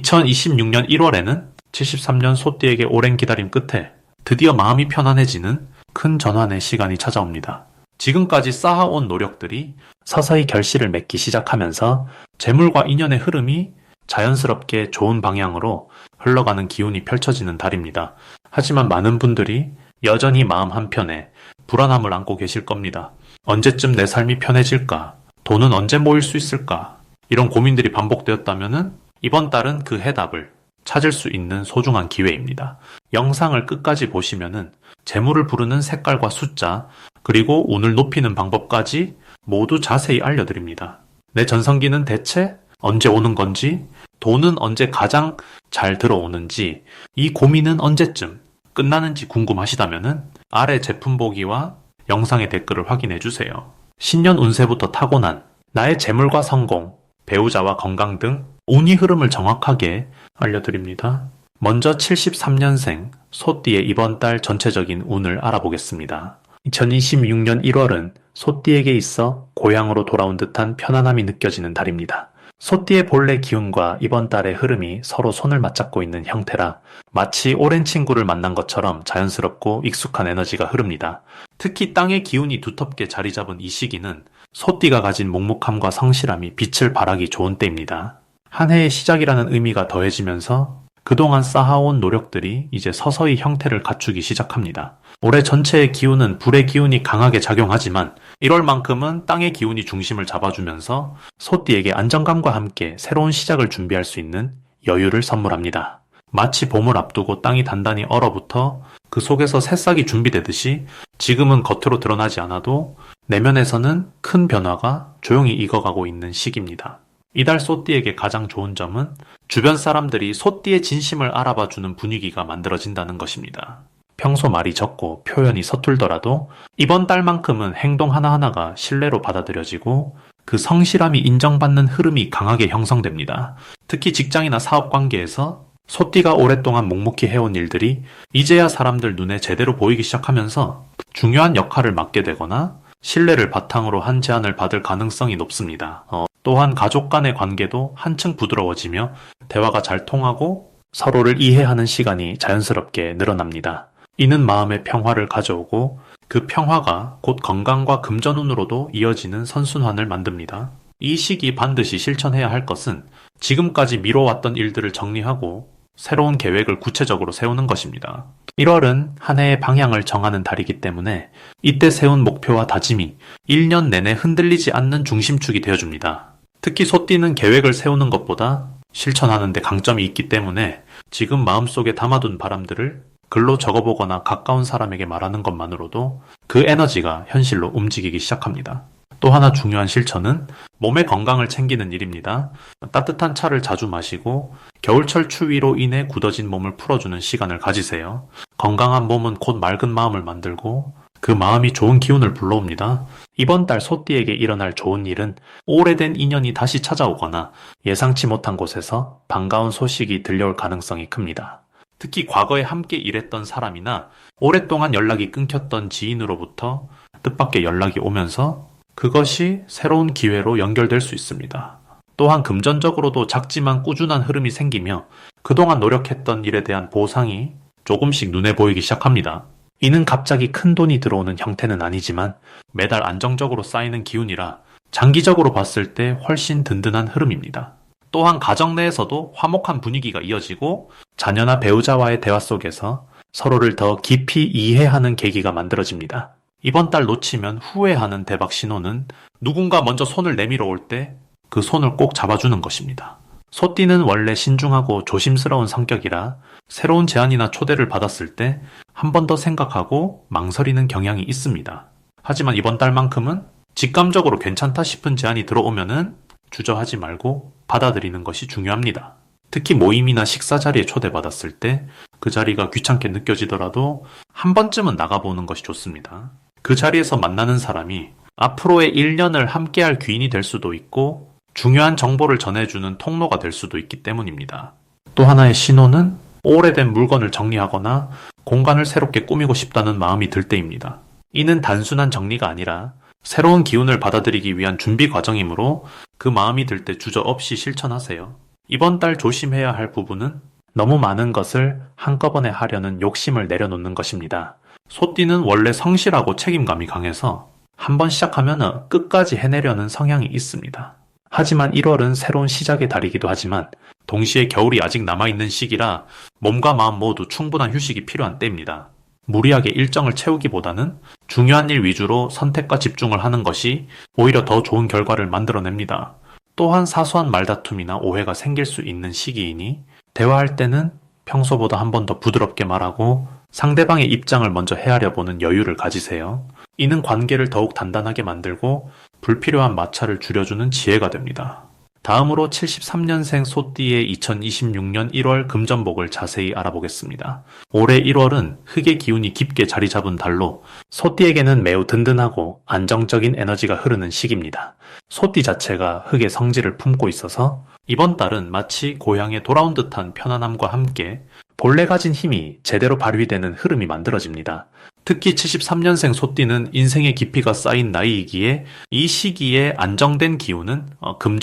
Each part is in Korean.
2026년 1월에는 73년 소띠에게 오랜 기다림 끝에 드디어 마음이 편안해지는 큰 전환의 시간이 찾아옵니다. 지금까지 쌓아온 노력들이 서서히 결실을 맺기 시작하면서 재물과 인연의 흐름이 자연스럽게 좋은 방향으로 흘러가는 기운이 펼쳐지는 달입니다. 하지만 많은 분들이 여전히 마음 한편에 불안함을 안고 계실 겁니다. 언제쯤 내 삶이 편해질까? 돈은 언제 모일 수 있을까? 이런 고민들이 반복되었다면 이번 달은 그 해답을 찾을 수 있는 소중한 기회입니다. 영상을 끝까지 보시면은 재물을 부르는 색깔과 숫자, 그리고 운을 높이는 방법까지 모두 자세히 알려드립니다. 내 전성기는 대체 언제 오는 건지, 돈은 언제 가장 잘 들어오는지, 이 고민은 언제쯤 끝나는지 궁금하시다면은 아래 제품 보기와 영상의 댓글을 확인해 주세요. 신년 운세부터 타고난 나의 재물과 성공, 배우자와 건강 등 운이 흐름을 정확하게 알려드립니다. 먼저 73년생 소띠의 이번 달 전체적인 운을 알아보겠습니다. 2026년 1월은 소띠에게 있어 고향으로 돌아온 듯한 편안함이 느껴지는 달입니다. 소띠의 본래 기운과 이번 달의 흐름이 서로 손을 맞잡고 있는 형태라 마치 오랜 친구를 만난 것처럼 자연스럽고 익숙한 에너지가 흐릅니다. 특히 땅의 기운이 두텁게 자리 잡은 이 시기는 소띠가 가진 묵묵함과 성실함이 빛을 발하기 좋은 때입니다. 한 해의 시작이라는 의미가 더해지면서 그동안 쌓아온 노력들이 이제 서서히 형태를 갖추기 시작합니다. 올해 전체의 기운은 불의 기운이 강하게 작용하지만 1월만큼은 땅의 기운이 중심을 잡아주면서 소띠에게 안정감과 함께 새로운 시작을 준비할 수 있는 여유를 선물합니다. 마치 봄을 앞두고 땅이 단단히 얼어붙어 그 속에서 새싹이 준비되듯이 지금은 겉으로 드러나지 않아도 내면에서는 큰 변화가 조용히 익어가고 있는 시기입니다. 이달 소띠에게 가장 좋은 점은 주변 사람들이 소띠의 진심을 알아봐주는 분위기가 만들어진다는 것입니다. 평소 말이 적고 표현이 서툴더라도 이번 달만큼은 행동 하나하나가 신뢰로 받아들여지고 그 성실함이 인정받는 흐름이 강하게 형성됩니다. 특히 직장이나 사업 관계에서 소띠가 오랫동안 묵묵히 해온 일들이 이제야 사람들 눈에 제대로 보이기 시작하면서 중요한 역할을 맡게 되거나 신뢰를 바탕으로 한 제안을 받을 가능성이 높습니다. 또한 가족 간의 관계도 한층 부드러워지며 대화가 잘 통하고 서로를 이해하는 시간이 자연스럽게 늘어납니다. 이는 마음의 평화를 가져오고 그 평화가 곧 건강과 금전운으로도 이어지는 선순환을 만듭니다. 이 시기 반드시 실천해야 할 것은 지금까지 미뤄왔던 일들을 정리하고 새로운 계획을 구체적으로 세우는 것입니다. 1월은 한 해의 방향을 정하는 달이기 때문에 이때 세운 목표와 다짐이 1년 내내 흔들리지 않는 중심축이 되어줍니다. 특히 소띠는 계획을 세우는 것보다 실천하는 데 강점이 있기 때문에 지금 마음속에 담아둔 바람들을 글로 적어보거나 가까운 사람에게 말하는 것만으로도 그 에너지가 현실로 움직이기 시작합니다. 또 하나 중요한 실천은 몸의 건강을 챙기는 일입니다. 따뜻한 차를 자주 마시고 겨울철 추위로 인해 굳어진 몸을 풀어주는 시간을 가지세요. 건강한 몸은 곧 맑은 마음을 만들고 그 마음이 좋은 기운을 불러옵니다. 이번 달 소띠에게 일어날 좋은 일은 오래된 인연이 다시 찾아오거나 예상치 못한 곳에서 반가운 소식이 들려올 가능성이 큽니다. 특히 과거에 함께 일했던 사람이나 오랫동안 연락이 끊겼던 지인으로부터 뜻밖의 연락이 오면서 그것이 새로운 기회로 연결될 수 있습니다. 또한 금전적으로도 작지만 꾸준한 흐름이 생기며 그동안 노력했던 일에 대한 보상이 조금씩 눈에 보이기 시작합니다. 이는 갑자기 큰 돈이 들어오는 형태는 아니지만 매달 안정적으로 쌓이는 기운이라 장기적으로 봤을 때 훨씬 든든한 흐름입니다. 또한 가정 내에서도 화목한 분위기가 이어지고 자녀나 배우자와의 대화 속에서 서로를 더 깊이 이해하는 계기가 만들어집니다. 이번 달 놓치면 후회하는 대박 신호는 누군가 먼저 손을 내밀어 올 때 그 손을 꼭 잡아주는 것입니다. 소띠는 원래 신중하고 조심스러운 성격이라 새로운 제안이나 초대를 받았을 때 한 번 더 생각하고 망설이는 경향이 있습니다. 하지만 이번 달만큼은 직감적으로 괜찮다 싶은 제안이 들어오면은 주저하지 말고 받아들이는 것이 중요합니다. 특히 모임이나 식사 자리에 초대받았을 때 그 자리가 귀찮게 느껴지더라도 한 번쯤은 나가보는 것이 좋습니다. 그 자리에서 만나는 사람이 앞으로의 1년을 함께할 귀인이 될 수도 있고 중요한 정보를 전해주는 통로가 될 수도 있기 때문입니다. 또 하나의 신호는 오래된 물건을 정리하거나 공간을 새롭게 꾸미고 싶다는 마음이 들 때입니다. 이는 단순한 정리가 아니라 새로운 기운을 받아들이기 위한 준비 과정이므로 그 마음이 들 때 주저없이 실천하세요. 이번 달 조심해야 할 부분은 너무 많은 것을 한꺼번에 하려는 욕심을 내려놓는 것입니다. 소띠는 원래 성실하고 책임감이 강해서 한번 시작하면 끝까지 해내려는 성향이 있습니다. 하지만 1월은 새로운 시작의 달이기도 하지만 동시에 겨울이 아직 남아있는 시기라 몸과 마음 모두 충분한 휴식이 필요한 때입니다. 무리하게 일정을 채우기보다는 중요한 일 위주로 선택과 집중을 하는 것이 오히려 더 좋은 결과를 만들어냅니다. 또한 사소한 말다툼이나 오해가 생길 수 있는 시기이니 대화할 때는 평소보다 한 번 더 부드럽게 말하고 상대방의 입장을 먼저 헤아려 보는 여유를 가지세요. 이는 관계를 더욱 단단하게 만들고 불필요한 마찰을 줄여주는 지혜가 됩니다. 다음으로 73년생 소띠의 2026년 1월 금전복을 자세히 알아보겠습니다. 올해 1월은 흑의 기운이 깊게 자리 잡은 달로 소띠에게는 매우 든든하고 안정적인 에너지가 흐르는 시기입니다. 소띠 자체가 흑의 성질을 품고 있어서 이번 달은 마치 고향에 돌아온 듯한 편안함과 함께 본래 가진 힘이 제대로 발휘되는 흐름이 만들어집니다. 특히 73년생 소띠는 인생의 깊이가 쌓인 나이이기에 이 시기에 안정된 기운은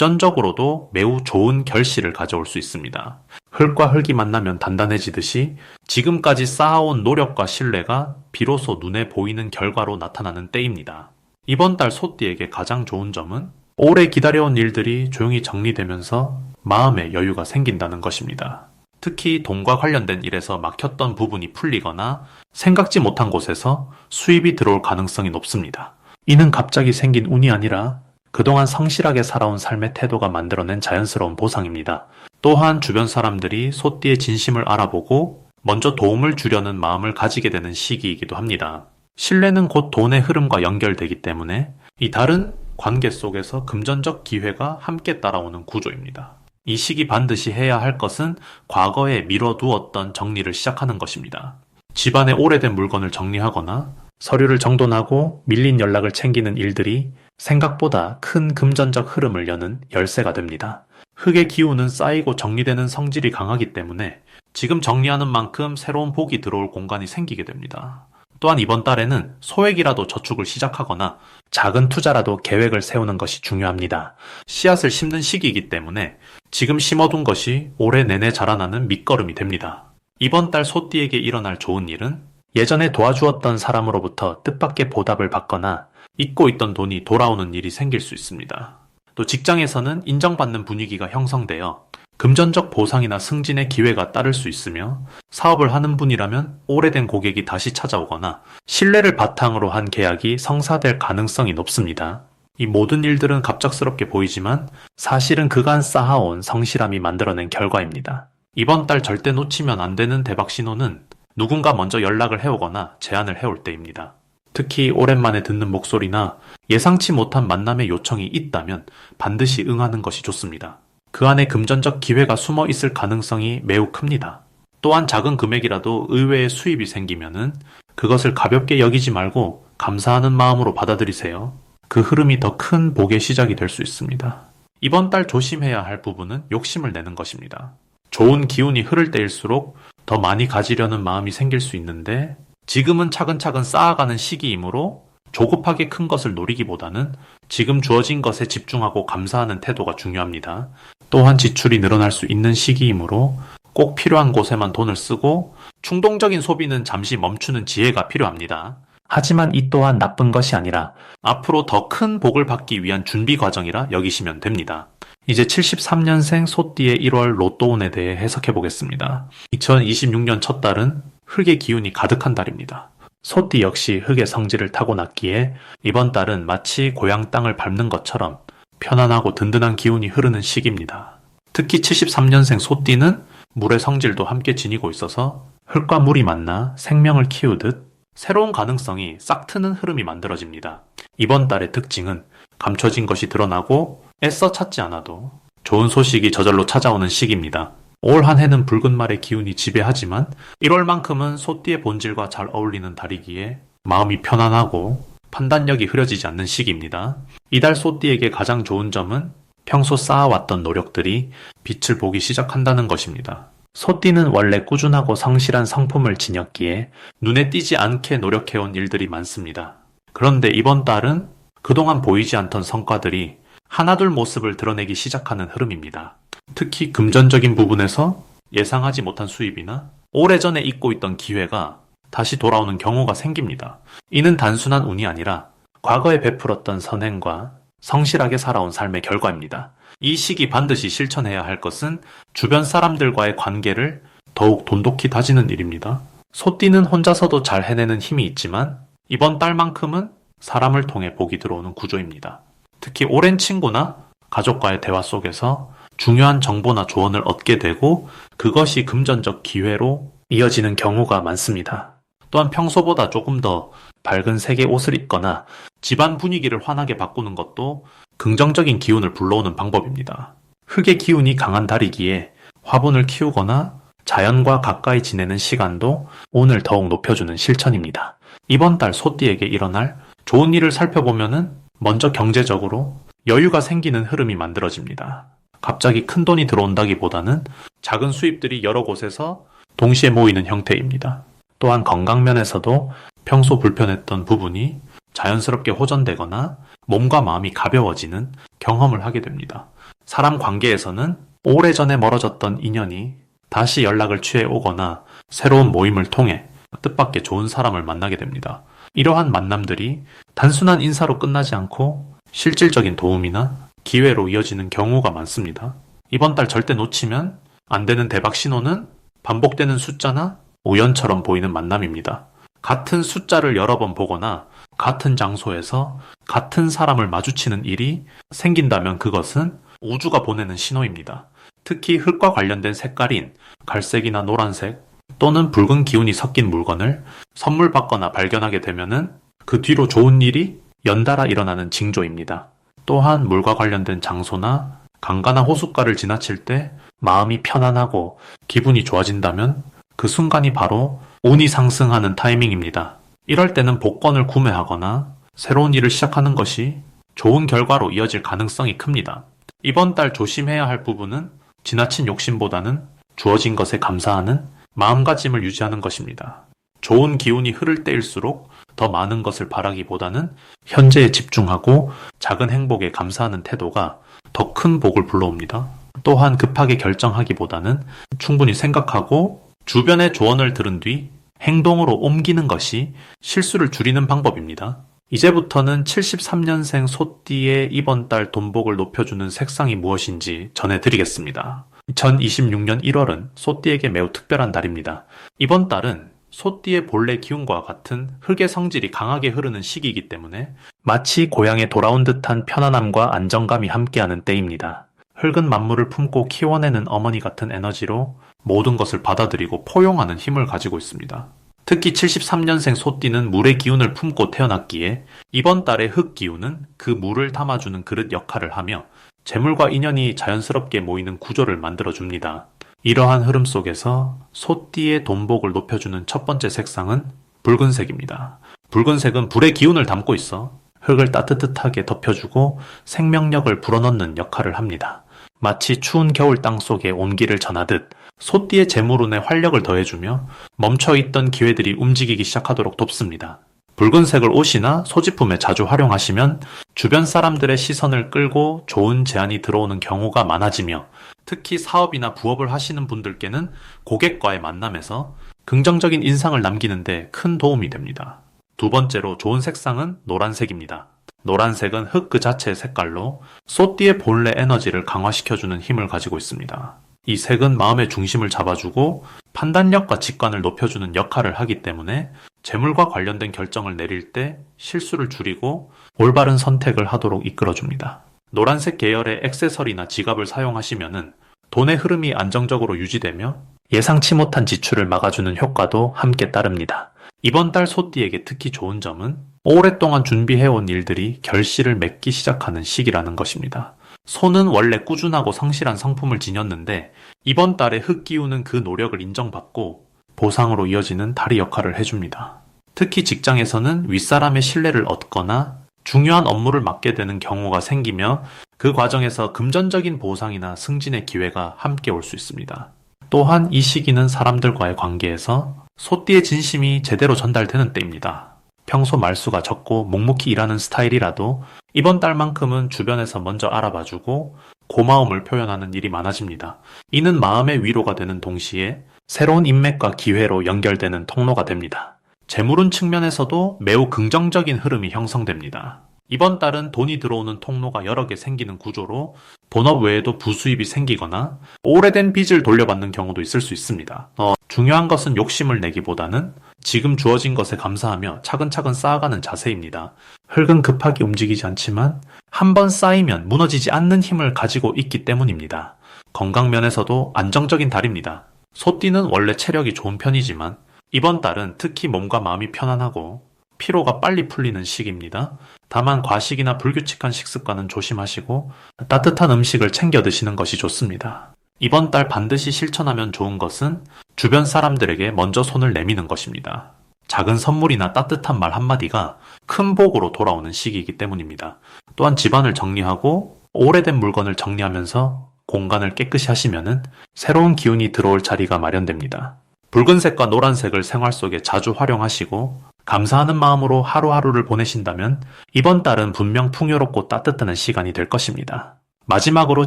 금전적으로도 매우 좋은 결실을 가져올 수 있습니다. 흙과 흙이 만나면 단단해지듯이 지금까지 쌓아온 노력과 신뢰가 비로소 눈에 보이는 결과로 나타나는 때입니다. 이번 달 소띠에게 가장 좋은 점은 오래 기다려온 일들이 조용히 정리되면서 마음의 여유가 생긴다는 것입니다. 특히 돈과 관련된 일에서 막혔던 부분이 풀리거나 생각지 못한 곳에서 수입이 들어올 가능성이 높습니다. 이는 갑자기 생긴 운이 아니라 그동안 성실하게 살아온 삶의 태도가 만들어낸 자연스러운 보상입니다. 또한 주변 사람들이 소띠의 진심을 알아보고 먼저 도움을 주려는 마음을 가지게 되는 시기이기도 합니다. 신뢰는 곧 돈의 흐름과 연결되기 때문에 이 달은 관계 속에서 금전적 기회가 함께 따라오는 구조입니다. 이 시기 반드시 해야 할 것은 과거에 미뤄두었던 정리를 시작하는 것입니다. 집안에 오래된 물건을 정리하거나 서류를 정돈하고 밀린 연락을 챙기는 일들이 생각보다 큰 금전적 흐름을 여는 열쇠가 됩니다. 흙의 기운은 쌓이고 정리되는 성질이 강하기 때문에 지금 정리하는 만큼 새로운 복이 들어올 공간이 생기게 됩니다. 또한 이번 달에는 소액이라도 저축을 시작하거나 작은 투자라도 계획을 세우는 것이 중요합니다. 씨앗을 심는 시기이기 때문에 지금 심어둔 것이 올해 내내 자라나는 밑거름이 됩니다. 이번 달 소띠에게 일어날 좋은 일은 예전에 도와주었던 사람으로부터 뜻밖의 보답을 받거나 잊고 있던 돈이 돌아오는 일이 생길 수 있습니다. 또 직장에서는 인정받는 분위기가 형성되어 금전적 보상이나 승진의 기회가 따를 수 있으며 사업을 하는 분이라면 오래된 고객이 다시 찾아오거나 신뢰를 바탕으로 한 계약이 성사될 가능성이 높습니다. 이 모든 일들은 갑작스럽게 보이지만 사실은 그간 쌓아온 성실함이 만들어낸 결과입니다. 이번 달 절대 놓치면 안 되는 대박 신호는 누군가 먼저 연락을 해오거나 제안을 해올 때입니다. 특히 오랜만에 듣는 목소리나 예상치 못한 만남의 요청이 있다면 반드시 응하는 것이 좋습니다. 그 안에 금전적 기회가 숨어 있을 가능성이 매우 큽니다. 또한 작은 금액이라도 의외의 수입이 생기면은 그것을 가볍게 여기지 말고 감사하는 마음으로 받아들이세요. 그 흐름이 더 큰 복의 시작이 될 수 있습니다. 이번 달 조심해야 할 부분은 욕심을 내는 것입니다. 좋은 기운이 흐를 때일수록 더 많이 가지려는 마음이 생길 수 있는데 지금은 차근차근 쌓아가는 시기이므로 조급하게 큰 것을 노리기보다는 지금 주어진 것에 집중하고 감사하는 태도가 중요합니다. 또한 지출이 늘어날 수 있는 시기이므로 꼭 필요한 곳에만 돈을 쓰고 충동적인 소비는 잠시 멈추는 지혜가 필요합니다. 하지만 이 또한 나쁜 것이 아니라 앞으로 더 큰 복을 받기 위한 준비 과정이라 여기시면 됩니다. 이제 73년생 소띠의 1월 로또운에 대해 해석해 보겠습니다. 2026년 첫 달은 흙의 기운이 가득한 달입니다. 소띠 역시 흙의 성질을 타고났기에 이번 달은 마치 고향 땅을 밟는 것처럼 편안하고 든든한 기운이 흐르는 시기입니다. 특히 73년생 소띠는 물의 성질도 함께 지니고 있어서 흙과 물이 만나 생명을 키우듯 새로운 가능성이 싹 트는 흐름이 만들어집니다. 이번 달의 특징은 감춰진 것이 드러나고 애써 찾지 않아도 좋은 소식이 저절로 찾아오는 시기입니다. 올 한 해는 붉은 말의 기운이 지배하지만 1월만큼은 소띠의 본질과 잘 어울리는 달이기에 마음이 편안하고 판단력이 흐려지지 않는 시기입니다. 이달 소띠에게 가장 좋은 점은 평소 쌓아왔던 노력들이 빛을 보기 시작한다는 것입니다. 소띠는 원래 꾸준하고 성실한 성품을 지녔기에 눈에 띄지 않게 노력해온 일들이 많습니다. 그런데 이번 달은 그동안 보이지 않던 성과들이 하나둘 모습을 드러내기 시작하는 흐름입니다. 특히 금전적인 부분에서 예상하지 못한 수입이나 오래전에 잊고 있던 기회가 다시 돌아오는 경우가 생깁니다. 이는 단순한 운이 아니라 과거에 베풀었던 선행과 성실하게 살아온 삶의 결과입니다. 이 시기 반드시 실천해야 할 것은 주변 사람들과의 관계를 더욱 돈독히 다지는 일입니다. 소띠는 혼자서도 잘 해내는 힘이 있지만 이번 달만큼은 사람을 통해 복이 들어오는 구조입니다. 특히 오랜 친구나 가족과의 대화 속에서 중요한 정보나 조언을 얻게 되고 그것이 금전적 기회로 이어지는 경우가 많습니다. 또한 평소보다 조금 더 밝은 색의 옷을 입거나 집안 분위기를 환하게 바꾸는 것도 긍정적인 기운을 불러오는 방법입니다. 흙의 기운이 강한 달이기에 화분을 키우거나 자연과 가까이 지내는 시간도 운을 더욱 높여주는 실천입니다. 이번 달 소띠에게 일어날 좋은 일을 살펴보면은 먼저 경제적으로 여유가 생기는 흐름이 만들어집니다. 갑자기 큰 돈이 들어온다기보다는 작은 수입들이 여러 곳에서 동시에 모이는 형태입니다. 또한 건강면에서도 평소 불편했던 부분이 자연스럽게 호전되거나 몸과 마음이 가벼워지는 경험을 하게 됩니다. 사람 관계에서는 오래전에 멀어졌던 인연이 다시 연락을 취해 오거나 새로운 모임을 통해 뜻밖의 좋은 사람을 만나게 됩니다. 이러한 만남들이 단순한 인사로 끝나지 않고 실질적인 도움이나 기회로 이어지는 경우가 많습니다. 이번 달 절대 놓치면 안 되는 대박 신호는 반복되는 숫자나 우연처럼 보이는 만남입니다. 같은 숫자를 여러 번 보거나 같은 장소에서 같은 사람을 마주치는 일이 생긴다면 그것은 우주가 보내는 신호입니다. 특히 흙과 관련된 색깔인 갈색이나 노란색 또는 붉은 기운이 섞인 물건을 선물 받거나 발견하게 되면은 그 뒤로 좋은 일이 연달아 일어나는 징조입니다. 또한 물과 관련된 장소나 강가나 호숫가를 지나칠 때 마음이 편안하고 기분이 좋아진다면 그 순간이 바로 운이 상승하는 타이밍입니다. 이럴 때는 복권을 구매하거나 새로운 일을 시작하는 것이 좋은 결과로 이어질 가능성이 큽니다. 이번 달 조심해야 할 부분은 지나친 욕심보다는 주어진 것에 감사하는 마음가짐을 유지하는 것입니다. 좋은 기운이 흐를 때일수록 더 많은 것을 바라기보다는 현재에 집중하고 작은 행복에 감사하는 태도가 더 큰 복을 불러옵니다. 또한 급하게 결정하기보다는 충분히 생각하고 주변의 조언을 들은 뒤 행동으로 옮기는 것이 실수를 줄이는 방법입니다. 이제부터는 73년생 소띠의 이번 달 돈복을 높여주는 색상이 무엇인지 전해드리겠습니다. 2026년 1월은 소띠에게 매우 특별한 달입니다. 이번 달은 소띠의 본래 기운과 같은 흙의 성질이 강하게 흐르는 시기이기 때문에 마치 고향에 돌아온 듯한 편안함과 안정감이 함께하는 때입니다. 흙은 만물을 품고 키워내는 어머니 같은 에너지로 모든 것을 받아들이고 포용하는 힘을 가지고 있습니다. 특히 73년생 소띠는 물의 기운을 품고 태어났기에 이번 달의 흙 기운은 그 물을 담아주는 그릇 역할을 하며 재물과 인연이 자연스럽게 모이는 구조를 만들어줍니다. 이러한 흐름 속에서 소띠의 돈복을 높여주는 첫 번째 색상은 붉은색입니다. 붉은색은 불의 기운을 담고 있어 흙을 따뜻하게 덮여주고 생명력을 불어넣는 역할을 합니다. 마치 추운 겨울 땅 속에 온기를 전하듯 소띠의 재물운에 활력을 더해주며 멈춰있던 기회들이 움직이기 시작하도록 돕습니다. 붉은색을 옷이나 소지품에 자주 활용하시면 주변 사람들의 시선을 끌고 좋은 제안이 들어오는 경우가 많아지며 특히 사업이나 부업을 하시는 분들께는 고객과의 만남에서 긍정적인 인상을 남기는데 큰 도움이 됩니다. 두 번째로 좋은 색상은 노란색입니다. 노란색은 흙 그 자체의 색깔로 소띠의 본래 에너지를 강화시켜주는 힘을 가지고 있습니다. 이 색은 마음의 중심을 잡아주고 판단력과 직관을 높여주는 역할을 하기 때문에 재물과 관련된 결정을 내릴 때 실수를 줄이고 올바른 선택을 하도록 이끌어줍니다. 노란색 계열의 액세서리나 지갑을 사용하시면은 돈의 흐름이 안정적으로 유지되며 예상치 못한 지출을 막아주는 효과도 함께 따릅니다. 이번 달 소띠에게 특히 좋은 점은 오랫동안 준비해온 일들이 결실을 맺기 시작하는 시기라는 것입니다. 소는 원래 꾸준하고 성실한 성품을 지녔는데 이번 달에 흙 기운은 그 노력을 인정받고 보상으로 이어지는 다리 역할을 해줍니다. 특히 직장에서는 윗사람의 신뢰를 얻거나 중요한 업무를 맡게 되는 경우가 생기며 그 과정에서 금전적인 보상이나 승진의 기회가 함께 올 수 있습니다. 또한 이 시기는 사람들과의 관계에서 소띠의 진심이 제대로 전달되는 때입니다. 평소 말수가 적고 묵묵히 일하는 스타일이라도 이번 달만큼은 주변에서 먼저 알아봐주고 고마움을 표현하는 일이 많아집니다. 이는 마음의 위로가 되는 동시에 새로운 인맥과 기회로 연결되는 통로가 됩니다. 재물운 측면에서도 매우 긍정적인 흐름이 형성됩니다. 이번 달은 돈이 들어오는 통로가 여러 개 생기는 구조로 본업 외에도 부수입이 생기거나 오래된 빚을 돌려받는 경우도 있을 수 있습니다. 중요한 것은 욕심을 내기보다는 지금 주어진 것에 감사하며 차근차근 쌓아가는 자세입니다. 흙은 급하게 움직이지 않지만 한번 쌓이면 무너지지 않는 힘을 가지고 있기 때문입니다. 건강 면에서도 안정적인 달입니다. 소띠는 원래 체력이 좋은 편이지만 이번 달은 특히 몸과 마음이 편안하고 피로가 빨리 풀리는 시기입니다. 다만 과식이나 불규칙한 식습관은 조심하시고 따뜻한 음식을 챙겨 드시는 것이 좋습니다. 이번 달 반드시 실천하면 좋은 것은 주변 사람들에게 먼저 손을 내미는 것입니다. 작은 선물이나 따뜻한 말 한마디가 큰 복으로 돌아오는 시기이기 때문입니다. 또한 집안을 정리하고 오래된 물건을 정리하면서 공간을 깨끗이 하시면은 새로운 기운이 들어올 자리가 마련됩니다. 붉은색과 노란색을 생활 속에 자주 활용하시고 감사하는 마음으로 하루하루를 보내신다면 이번 달은 분명 풍요롭고 따뜻한 시간이 될 것입니다. 마지막으로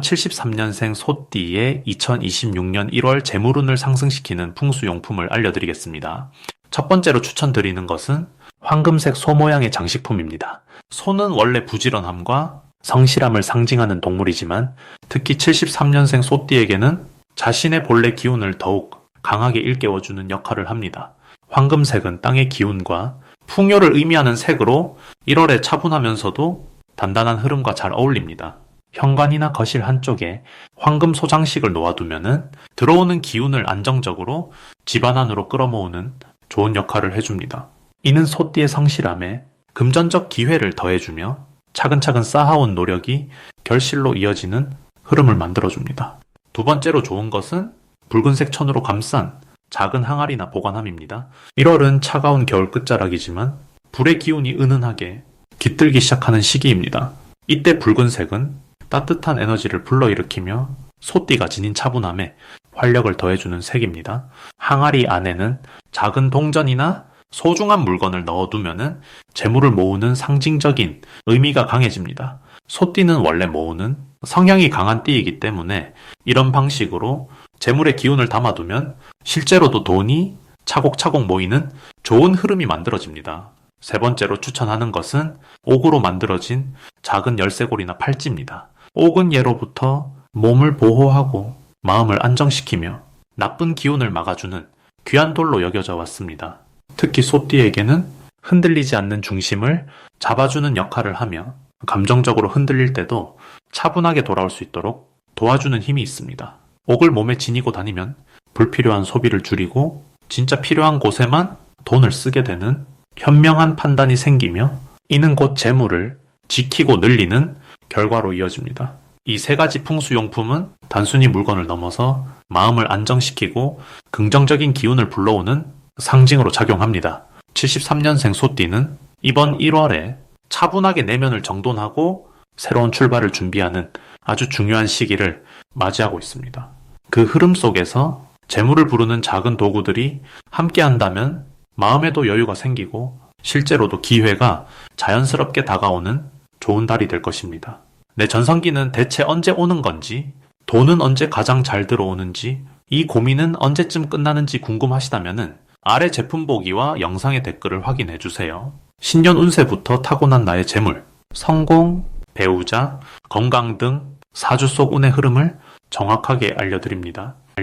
73년생 소띠의 2026년 1월 재물운을 상승시키는 풍수용품을 알려드리겠습니다. 첫 번째로 추천드리는 것은 황금색 소 모양의 장식품입니다. 소는 원래 부지런함과 성실함을 상징하는 동물이지만 특히 73년생 소띠에게는 자신의 본래 기운을 더욱 강하게 일깨워주는 역할을 합니다. 황금색은 땅의 기운과 풍요를 의미하는 색으로 1월에 차분하면서도 단단한 흐름과 잘 어울립니다. 현관이나 거실 한쪽에 황금 소장식을 놓아두면은 들어오는 기운을 안정적으로 집안 안으로 끌어모으는 좋은 역할을 해줍니다. 이는 소띠의 성실함에 금전적 기회를 더해주며 차근차근 쌓아온 노력이 결실로 이어지는 흐름을 만들어줍니다. 두 번째로 좋은 것은 붉은색 천으로 감싼 작은 항아리나 보관함입니다. 1월은 차가운 겨울 끝자락이지만 불의 기운이 은은하게 깃들기 시작하는 시기입니다. 이때 붉은색은 따뜻한 에너지를 불러일으키며 소띠가 지닌 차분함에 활력을 더해주는 색입니다. 항아리 안에는 작은 동전이나 소중한 물건을 넣어두면 재물을 모으는 상징적인 의미가 강해집니다. 소띠는 원래 모으는 성향이 강한 띠이기 때문에 이런 방식으로 재물의 기운을 담아두면 실제로도 돈이 차곡차곡 모이는 좋은 흐름이 만들어집니다. 세 번째로 추천하는 것은 옥으로 만들어진 작은 열쇠고리나 팔찌입니다. 옥은 예로부터 몸을 보호하고 마음을 안정시키며 나쁜 기운을 막아주는 귀한 돌로 여겨져 왔습니다. 특히 소띠에게는 흔들리지 않는 중심을 잡아주는 역할을 하며 감정적으로 흔들릴 때도 차분하게 돌아올 수 있도록 도와주는 힘이 있습니다. 옥을 몸에 지니고 다니면 불필요한 소비를 줄이고 진짜 필요한 곳에만 돈을 쓰게 되는 현명한 판단이 생기며 이는 곧 재물을 지키고 늘리는 결과로 이어집니다. 이 세 가지 풍수용품은 단순히 물건을 넘어서 마음을 안정시키고 긍정적인 기운을 불러오는 상징으로 작용합니다. 73년생 소띠는 이번 1월에 차분하게 내면을 정돈하고 새로운 출발을 준비하는 아주 중요한 시기를 맞이하고 있습니다. 그 흐름 속에서 재물을 부르는 작은 도구들이 함께한다면 마음에도 여유가 생기고 실제로도 기회가 자연스럽게 다가오는 좋은 달이 될 것입니다. 내 전성기는 대체 언제 오는 건지, 돈은 언제 가장 잘 들어오는지, 이 고민은 언제쯤 끝나는지 궁금하시다면 아래 제품 보기와 영상의 댓글을 확인해 주세요. 신년 운세부터 타고난 나의 재물, 성공, 배우자, 건강 등 사주 속 운의 흐름을 정확하게 알려드립니다.